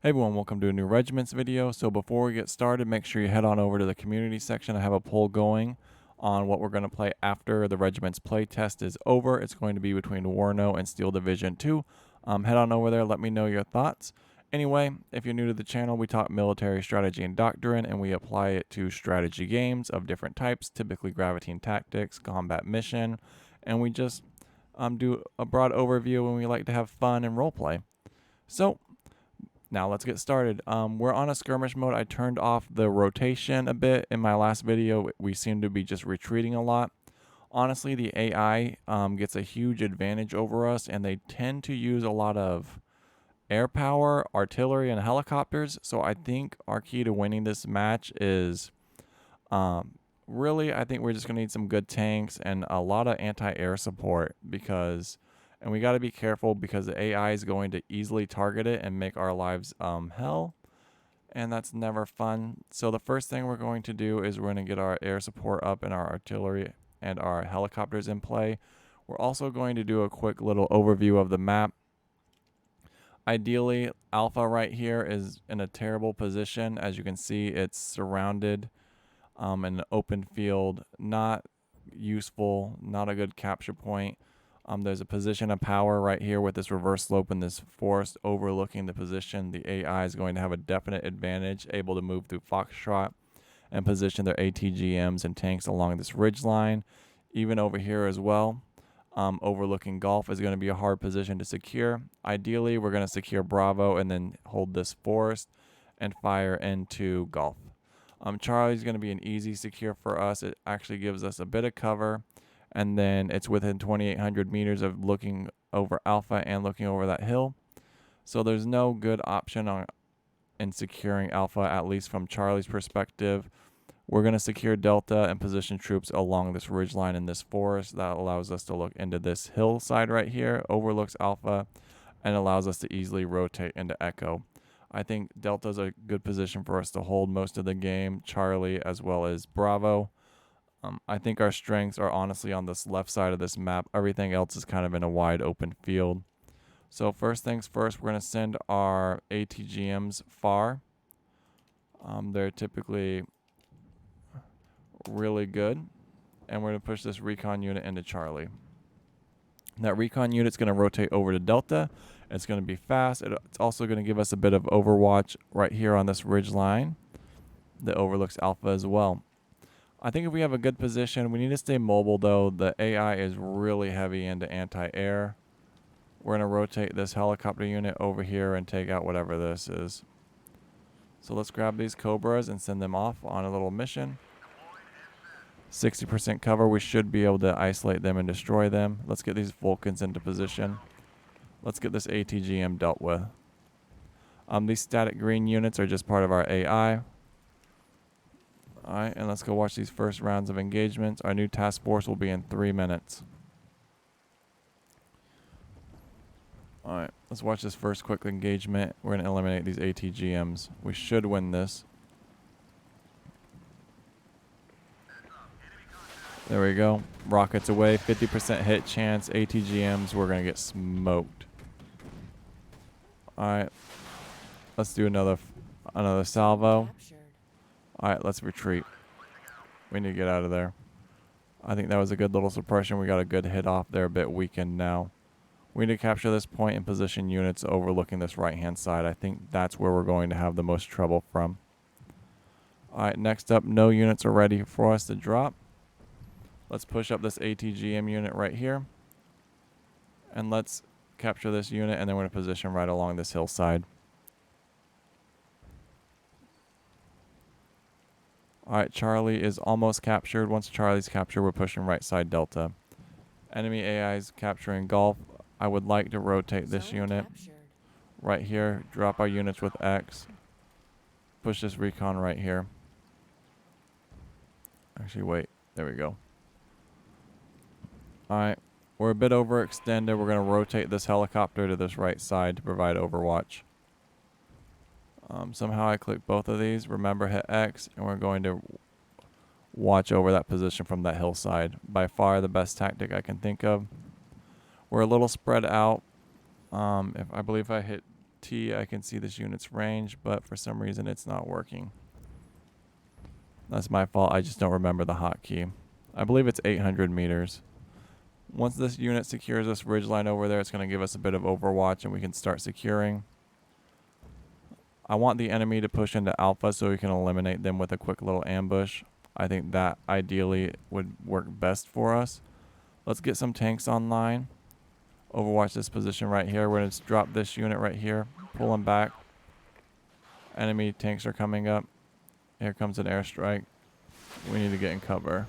Hey everyone, welcome to a new Regiments video. So before we get started, make sure you head on over to the community section. I have a poll going on what we're going to play after the Regiments playtest is over. It's going to be between Warno and Steel Division 2. Head on over there, let me know your thoughts. Anyway, if you're new to the channel, we talk military strategy and doctrine, and we apply it to strategy games of different types, typically gravity tactics, combat mission, and we just do a broad overview when we like to have fun and roleplay. So now let's get started. We're on a skirmish mode. I turned off the rotation a bit in my last video. We seem to be just retreating a lot. Honestly, the AI gets a huge advantage over us, and they tend to use a lot of air power, artillery, and helicopters. So I think our key to winning this match is really, I think we're just going to need some good tanks and a lot of anti-air support and we got to be careful because the AI is going to easily target it and make our lives hell, and that's never fun. So the first thing we're going to do is we're going to get our air support up and our artillery and our helicopters in play. We're also going to do a quick little overview of the map. Ideally, Alpha right here is in a terrible position. As you can see, it's surrounded in an open field, not useful, not a good capture point. There's a position of power right here with this reverse slope and this forest overlooking the position. The AI is going to have a definite advantage, able to move through Foxtrot and position their ATGMs and tanks along this ridge line. Even over here as well, overlooking Gulf is going to be a hard position to secure. Ideally, we're going to secure Bravo and then hold this forest and fire into Gulf. Charlie's going to be an easy secure for us. It actually gives us a bit of cover, and then it's within 2,800 meters of looking over Alpha and looking over that hill. So there's no good option in securing Alpha, at least from Charlie's perspective. We're going to secure Delta and position troops along this ridgeline in this forest. That allows us to look into this hillside right here, overlooks Alpha, and allows us to easily rotate into Echo. I think Delta's a good position for us to hold most of the game, Charlie as well as Bravo. I think our strengths are honestly on this left side of this map. Everything else is kind of in a wide open field. So first things first, we're going to send our ATGMs far. They're typically really good. And we're going to push this recon unit into Charlie. That recon unit's going to rotate over to Delta. It's going to be fast. It's also going to give us a bit of overwatch right here on this ridge line that overlooks Alpha as well. I think if we have a good position, we need to stay mobile though. The AI is really heavy into anti-air. We're going to rotate this helicopter unit over here and take out whatever this is. So let's grab these Cobras and send them off on a little mission. 60% cover. We should be able to isolate them and destroy them. Let's get these Vulcans into position. Let's get this ATGM dealt with. These static green units are just part of our AI. Alright, and let's go watch these first rounds of engagements. Our new task force will be in 3 minutes. Alright, let's watch this first quick engagement. We're going to eliminate these ATGMs. We should win this. There we go. Rockets away. 50% hit chance. ATGMs, we're going to get smoked. Alright, let's do another salvo. Alright, let's retreat. We need to get out of there. I think that was a good little suppression. We got a good hit off. They're a bit weakened now. We need to capture this point and position units overlooking this right-hand side. I think that's where we're going to have the most trouble from. Alright, next up, no units are ready for us to drop. Let's push up this ATGM unit right here. And let's capture this unit, and then we're going to position right along this hillside. Alright, Charlie is almost captured. Once Charlie's captured, we're pushing right side Delta. Enemy AI is capturing Gulf. I would like to rotate this unit right here. Drop our units with X. Push this recon right here. Actually, wait. There we go. Alright. We're a bit overextended. We're going to rotate this helicopter to this right side to provide overwatch. Somehow I clicked both of these. Remember, hit X, and we're going to watch over that position from that hillside. By far the best tactic I can think of. We're a little spread out. I believe I hit T, I can see this unit's range, but for some reason it's not working. That's my fault. I just don't remember the hotkey. I believe it's 800 meters. Once this unit secures this ridgeline over there, it's going to give us a bit of overwatch and we can start securing. I want the enemy to push into Alpha so we can eliminate them with a quick little ambush. I think that ideally would work best for us. Let's get some tanks online. Overwatch this position right here. We're going to drop this unit right here. Pull them back. Enemy tanks are coming up. Here comes an airstrike. We need to get in cover.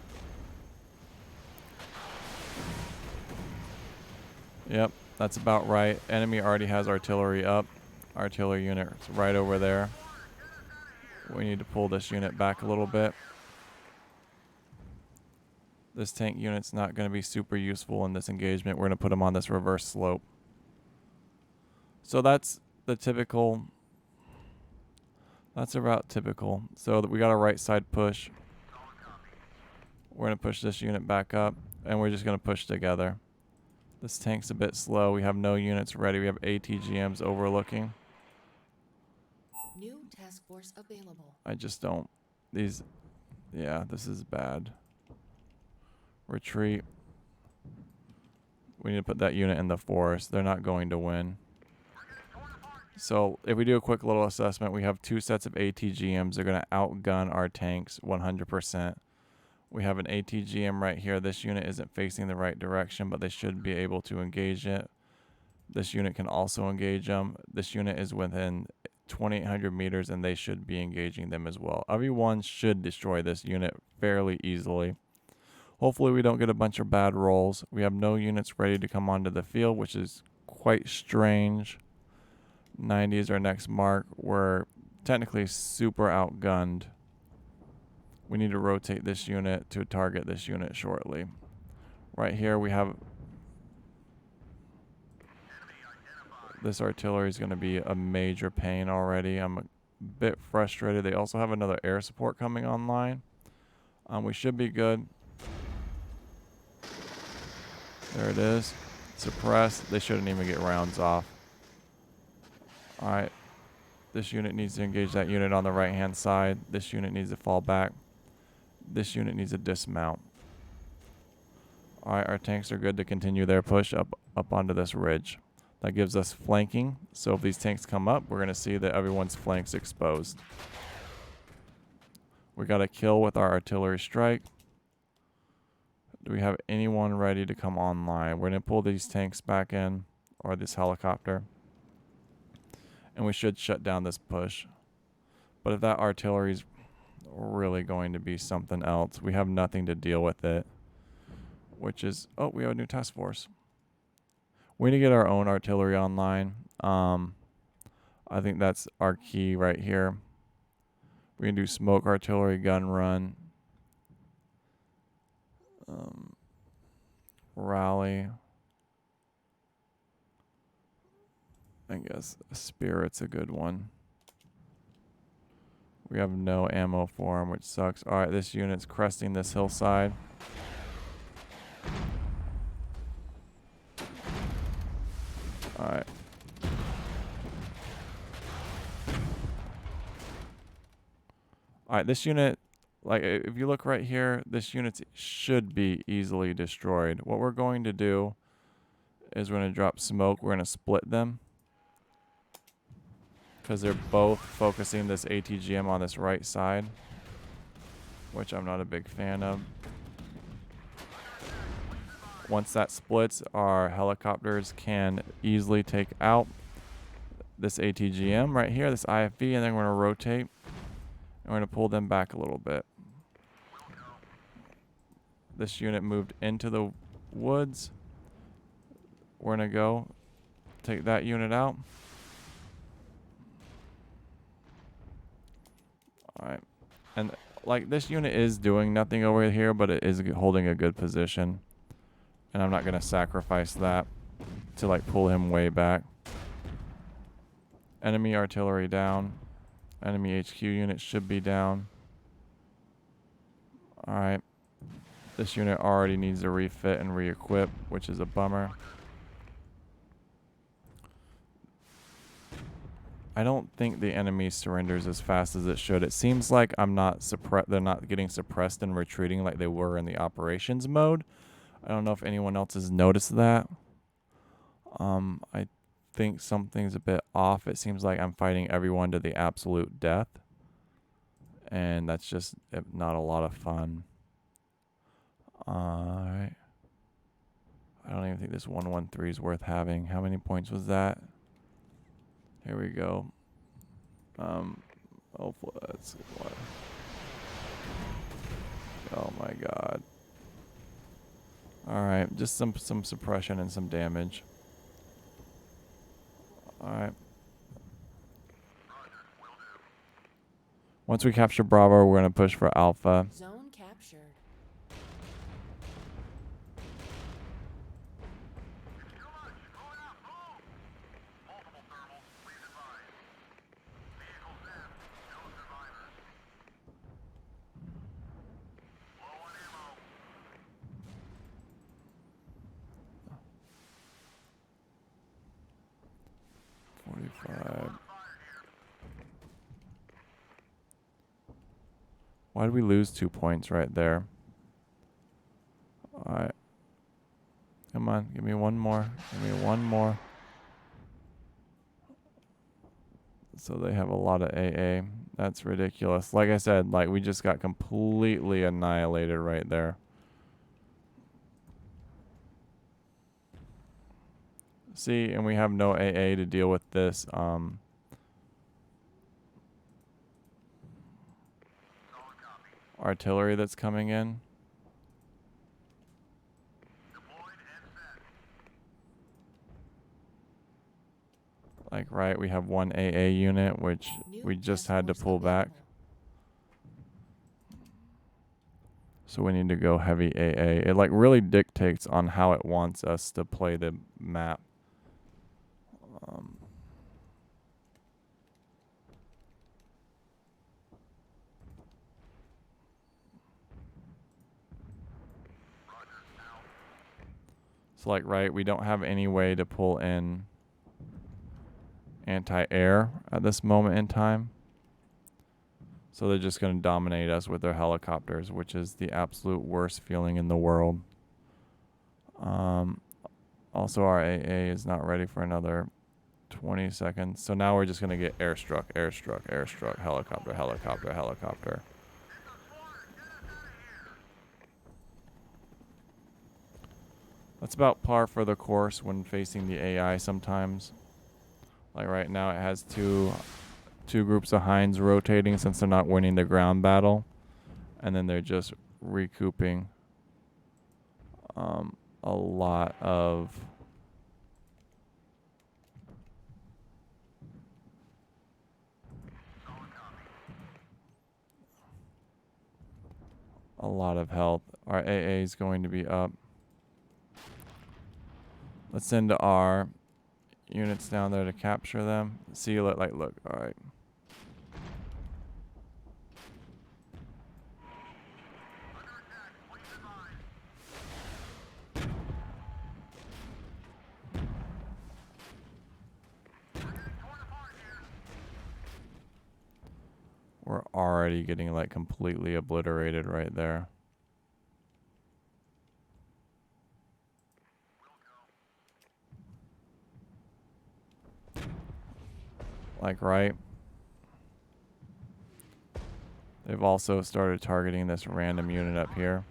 Yep, that's about right. Enemy already has artillery up. Artillery unit right over there. We need to pull this unit back a little bit. This tank unit's not going to be super useful in this engagement. We're going to put them on this reverse slope. So that's the typical. That's about typical. So we got a right side push. We're going to push this unit back up, and we're just going to push together. This tank's a bit slow. We have no units ready. We have ATGMs overlooking. New task force available. I just don't. These. Yeah, this is bad. Retreat. We need to put that unit in the forest. They're not going to win. So if we do a quick little assessment, we have 2 sets of ATGMs. They're going to outgun our tanks 100%. We have an ATGM right here. This unit isn't facing the right direction, but they should be able to engage it. This unit can also engage them. This unit is within 2,800 meters, and they should be engaging them as well. Everyone should destroy this unit fairly easily. Hopefully we don't get a bunch of bad rolls. We have no units ready to come onto the field, which is quite strange. 90 is our next mark. We're technically super outgunned. We need to rotate this unit to target this unit shortly. Right here we have... This artillery is going to be a major pain already. I'm a bit frustrated. They also have another air support coming online. We should be good. There it is. Suppressed. They shouldn't even get rounds off. Alright. This unit needs to engage that unit on the right hand side. This unit needs to fall back. This unit needs to dismount. Alright, our tanks are good to continue their push up onto this ridge. That gives us flanking. So if these tanks come up, we're going to see that everyone's flanks exposed. We got a kill with our artillery strike. Do we have anyone ready to come online? We're going to pull these tanks back in, or this helicopter. And we should shut down this push. But if that artillery is really going to be something else, we have nothing to deal with it. Which is... Oh, we have a new task force. We need to get our own artillery online. I think that's our key right here. We can do smoke artillery, gun run. Rally. I guess Spirit's a good one. We have no ammo for him, which sucks. Alright, this unit's cresting this hillside. Alright. Alright, this unit, like, if you look right here, this unit should be easily destroyed. What we're going to do is we're going to drop smoke. We're going to split them. Because they're both focusing this ATGM on this right side. Which I'm not a big fan of. Once that splits, our helicopters can easily take out this ATGM right here, this IFV, and then we're going to rotate. And we're going to pull them back a little bit. This unit moved into the woods. We're going to go take that unit out. Alright. And like this unit is doing nothing over here, but it is holding a good position. And I'm not going to sacrifice that to like pull him way back. Enemy artillery down. Enemy HQ unit should be down. Alright. This unit already needs to refit and re-equip, which is a bummer. I don't think the enemy surrenders as fast as it should. It seems like they're not getting suppressed and retreating like they were in the operations mode. I don't know if anyone else has noticed that. I think something's a bit off. It seems like I'm fighting everyone to the absolute death. And that's just not a lot of fun. Alright. I don't even think this 113 is worth having. How many points was that? Here we go. Hopefully that's what. Oh my god. Alright, just some suppression and some damage. Alright. Once we capture Bravo, we're going to push for Alpha. Zone captured. Why did we lose 2 points right there? Alright. Come on, give me one more. Give me one more. So they have a lot of AA. That's ridiculous. Like I said, like we just got completely annihilated right there. See, and we have no AA to deal with this. Artillery that's coming in. Like, right, we have one AA unit, which we just had to pull back. So we need to go heavy AA. It like really dictates on how it wants us to play the map. So like, right, we don't have any way to pull in anti-air at this moment in time. So they're just going to dominate us with their helicopters, which is the absolute worst feeling in the world. Also, our AA is not ready for another 20 seconds. So now we're just going to get airstruck, airstruck, airstruck, helicopter, helicopter, helicopter. That's about par for the course when facing the AI sometimes. Like right now it has two groups of Hinds rotating since they're not winning the ground battle. And then they're just recouping a lot of health. Our AA is going to be up. Let's send our units down there to capture them. See you like look, alright. We're already getting like completely obliterated right there. Like, right? They've also started targeting this random unit up here.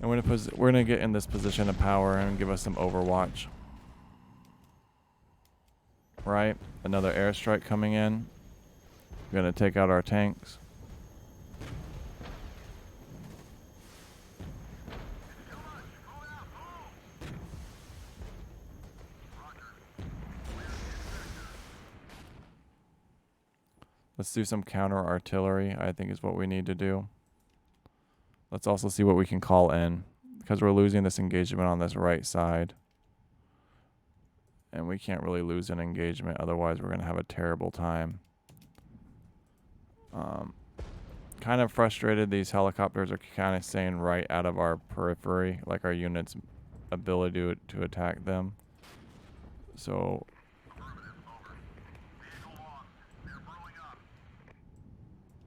And we're gonna get in this position of power and give us some overwatch. Right? Another airstrike coming in. We're gonna take out our tanks. Let's do some counter artillery, I think is what we need to do. Let's also see what we can call in, because we're losing this engagement on this right side. And we can't really lose an engagement, otherwise we're going to have a terrible time. Kind of frustrated, these helicopters are kind of staying right out of our periphery, like our unit's ability to attack them. So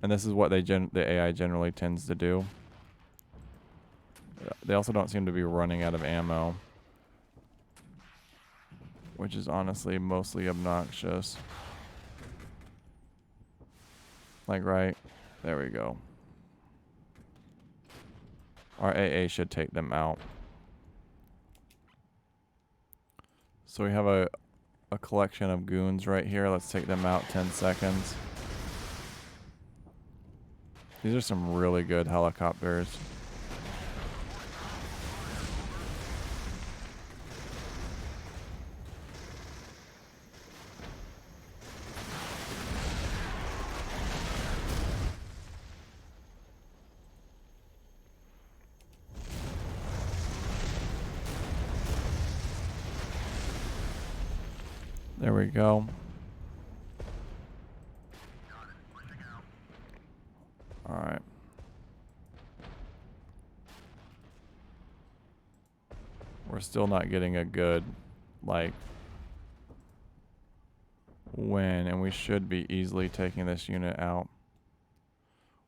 And this is what the AI generally tends to do. They also don't seem to be running out of ammo, which is honestly mostly obnoxious. Like, right? There we go. Our AA should take them out. So we have a collection of goons right here. Let's take them out. 10 seconds. These are some really good helicopters. There we go. All right. We're still not getting a good, like, win, and we should be easily taking this unit out.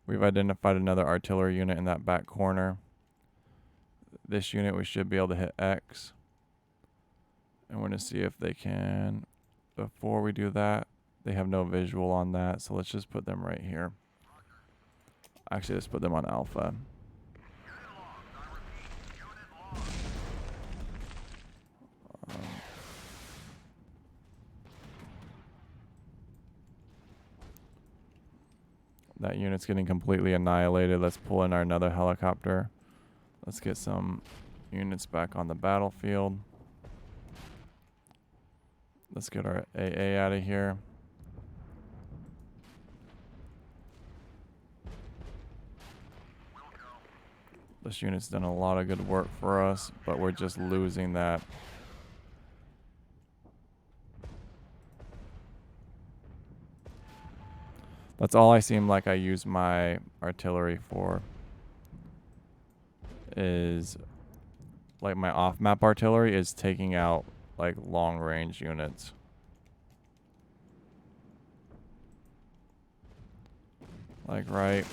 We've identified another artillery unit in that back corner. This unit, we should be able to hit X. And we're going to see if they can. Before we do that, they have no visual on that, so let's just put them right here. Actually, let's put them on Alpha. That unit's getting completely annihilated. Let's pull in our another helicopter. Let's get some units back on the battlefield. Let's get our AA out of here. This unit's done a lot of good work for us, but we're just losing that. That's all I seem like I use my artillery for. Is like my off-map artillery is taking out like long-range units. Like, right.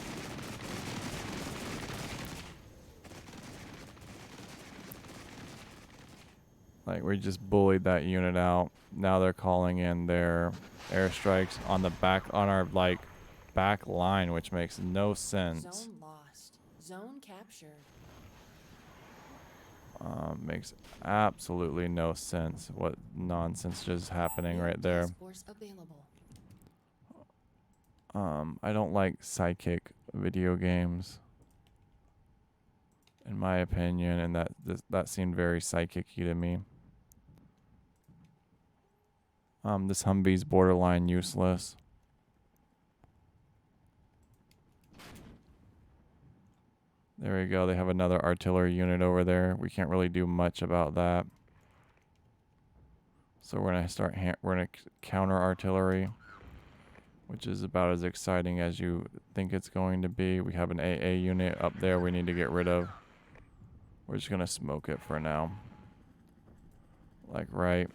Like, we just bullied that unit out. Now they're calling in their airstrikes on the back, on our like back line, which makes no sense. Zone lost. Zone captured. Makes absolutely no sense. What nonsense just happening right there. I don't like psychic video games, in my opinion, and that seemed very psychic-y to me. This Humvee's borderline useless. There we go. They have another artillery unit over there. We can't really do much about that. So we're gonna start. We're gonna counter artillery, which is about as exciting as you think it's going to be. We have an AA unit up there. We need to get rid of. We're just gonna smoke it for now. Like, right.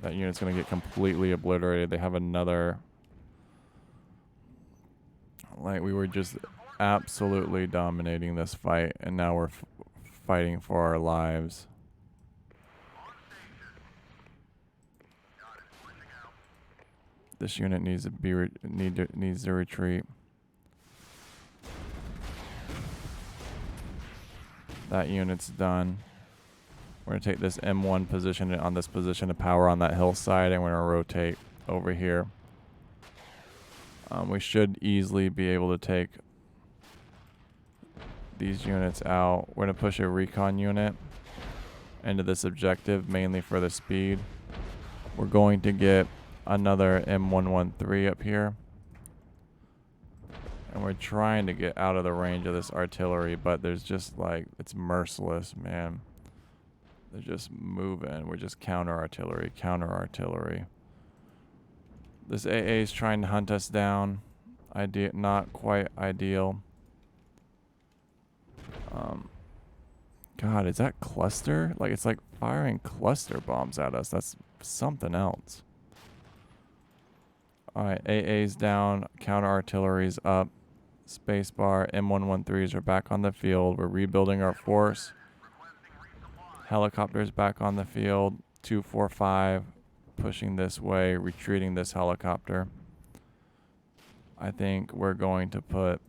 That unit's gonna get completely obliterated. They have another. Like, we were just absolutely dominating this fight, and now we're fighting for our lives. This unit needs to be needs to retreat. That unit's done. We're gonna take this M1 position on this position of power on that hillside, and we're gonna rotate over here. We should easily be able to take these units out. We're gonna push a recon unit into this objective, mainly for the speed. We're going to get another M113 up here. And we're trying to get out of the range of this artillery, but there's just like, it's merciless, man. They're just moving. We're just counter artillery, counter artillery. This AA is trying to hunt us down. Not quite ideal. God, is that cluster? Like, it's like firing cluster bombs at us. That's something else. Alright, AA's down, counter artillery's up, spacebar, M113s are back on the field. We're rebuilding our force. Helicopters back on the field, 245 pushing this way, retreating this helicopter. I think we're going to put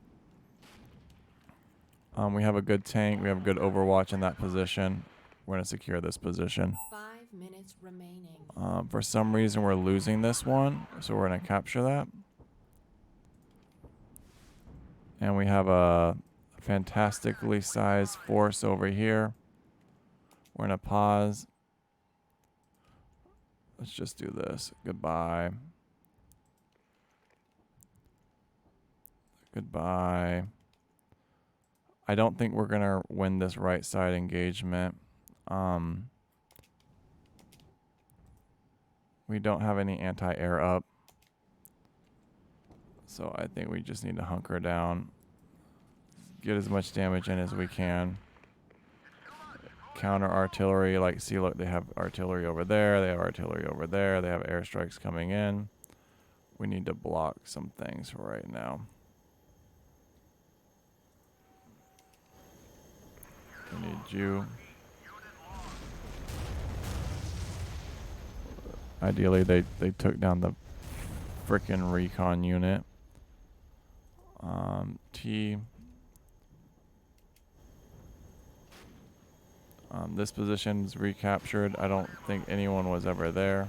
we have a good tank, we have a good overwatch in that position. We're going to secure this position. 5 minutes remaining. For some reason we're losing this one, so we're going to capture that. And we have a fantastically sized force over here. We're going to pause. Let's just do this. Goodbye. Goodbye. I don't think we're going to win this right side engagement. We don't have any anti-air up. So I think we just need to hunker down. Get as much damage in as we can. Counter artillery, like, see, look, they have artillery over there. They have artillery over there. They have airstrikes coming in. We need to block some things right now. We need you. Ideally, they took down the frickin' recon unit. T. This position's recaptured. I don't think anyone was ever there.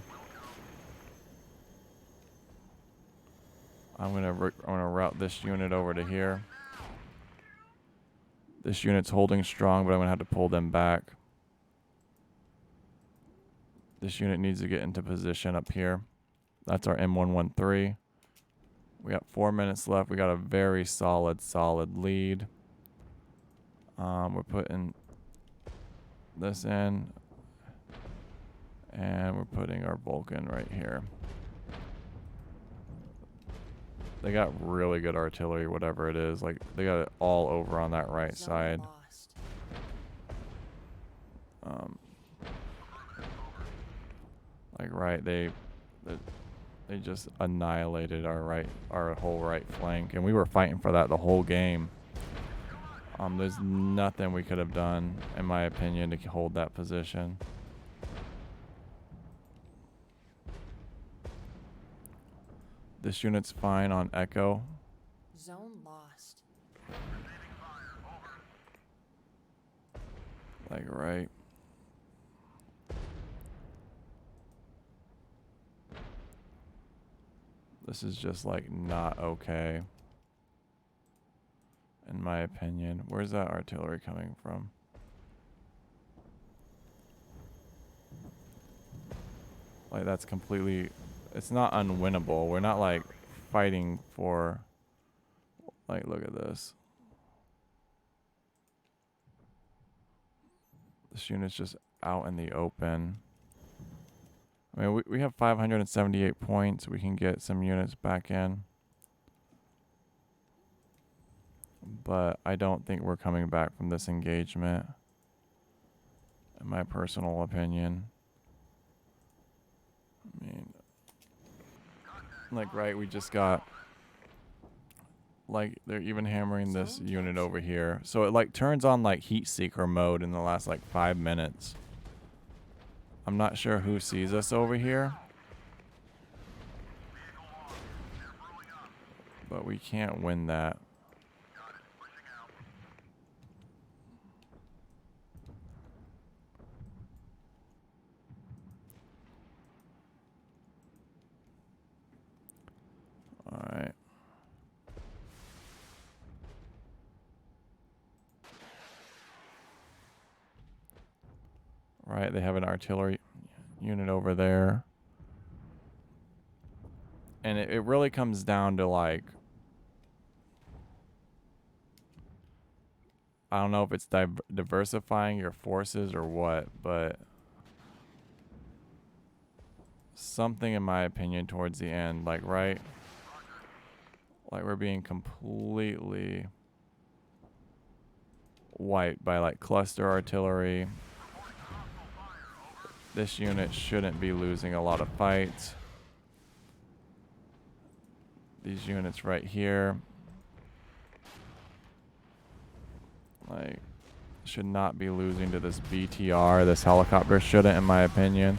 I'm gonna route this unit over to here. This unit's holding strong, but I'm gonna have to pull them back. This unit needs to get into position up here. That's our M113. We got 4 minutes left. We got a very solid lead. We're putting this in, and we're putting our Vulcan right here. They got really good artillery, whatever it is. Like, they got it all over on that right side. Lost. Like, right, they just annihilated our whole right flank, and we were fighting for that the whole game. There's nothing we could have done, in my opinion, to hold that position. This unit's fine on Echo. Zone lost. Like, right. This is just, like, not okay, in my opinion. Where's that artillery coming from? Like, that's completely... It's not unwinnable. We're not, like, fighting for... Like, look at this. This unit's just out in the open. I mean, we have 578 points. We can get some units back in. But I don't think we're coming back from this engagement, in my personal opinion. I mean, like, right, we just got... Like, they're even hammering this unit over here. So it, like, turns on, like, heat seeker mode in the last, like, 5 minutes. I'm not sure who sees us over here. But we can't win that. Alright. Right, they have an artillery unit over there. And it really comes down to, like... I don't know if it's diversifying your forces or what, but... Something, in my opinion, towards the end, like, right? Like, we're being completely wiped by, like, cluster artillery. This unit shouldn't be losing a lot of fights. these units right here. Like, should not be losing to this BTR. This helicopter shouldn't, in my opinion.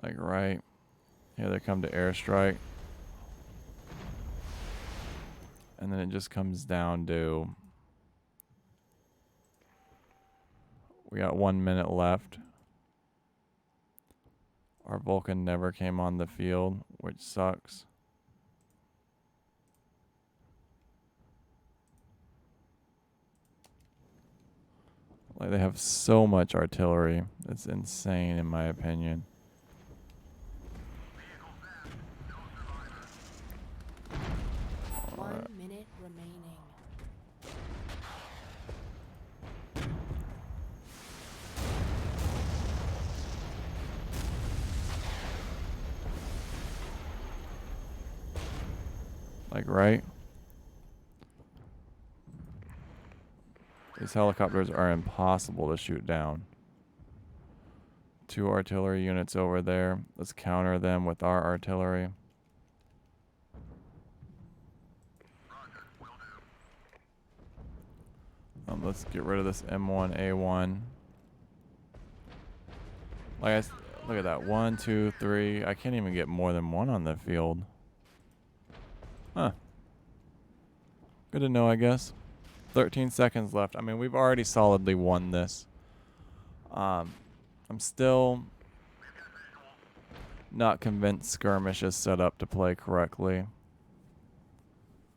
Like right here, they come to airstrike. And then it just comes down to, we got 1 minute left. Our Vulcan never came on the field, which sucks. Like, they have so much artillery. It's insane, in my opinion. One minute remaining. Like, right? These helicopters are impossible to shoot down. 2 artillery units over there. Let's counter them with our artillery. Let's get rid of this M1A1. Like, look at that. 1, 2, 3. I can't even get more than 1 on the field. Huh. Good to know, I guess. 13 seconds left. I mean, we've already solidly won this. I'm still not convinced skirmish is set up to play correctly.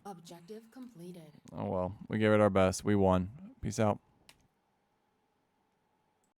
Objective completed. Oh well, we gave it our best. We won. Peace out.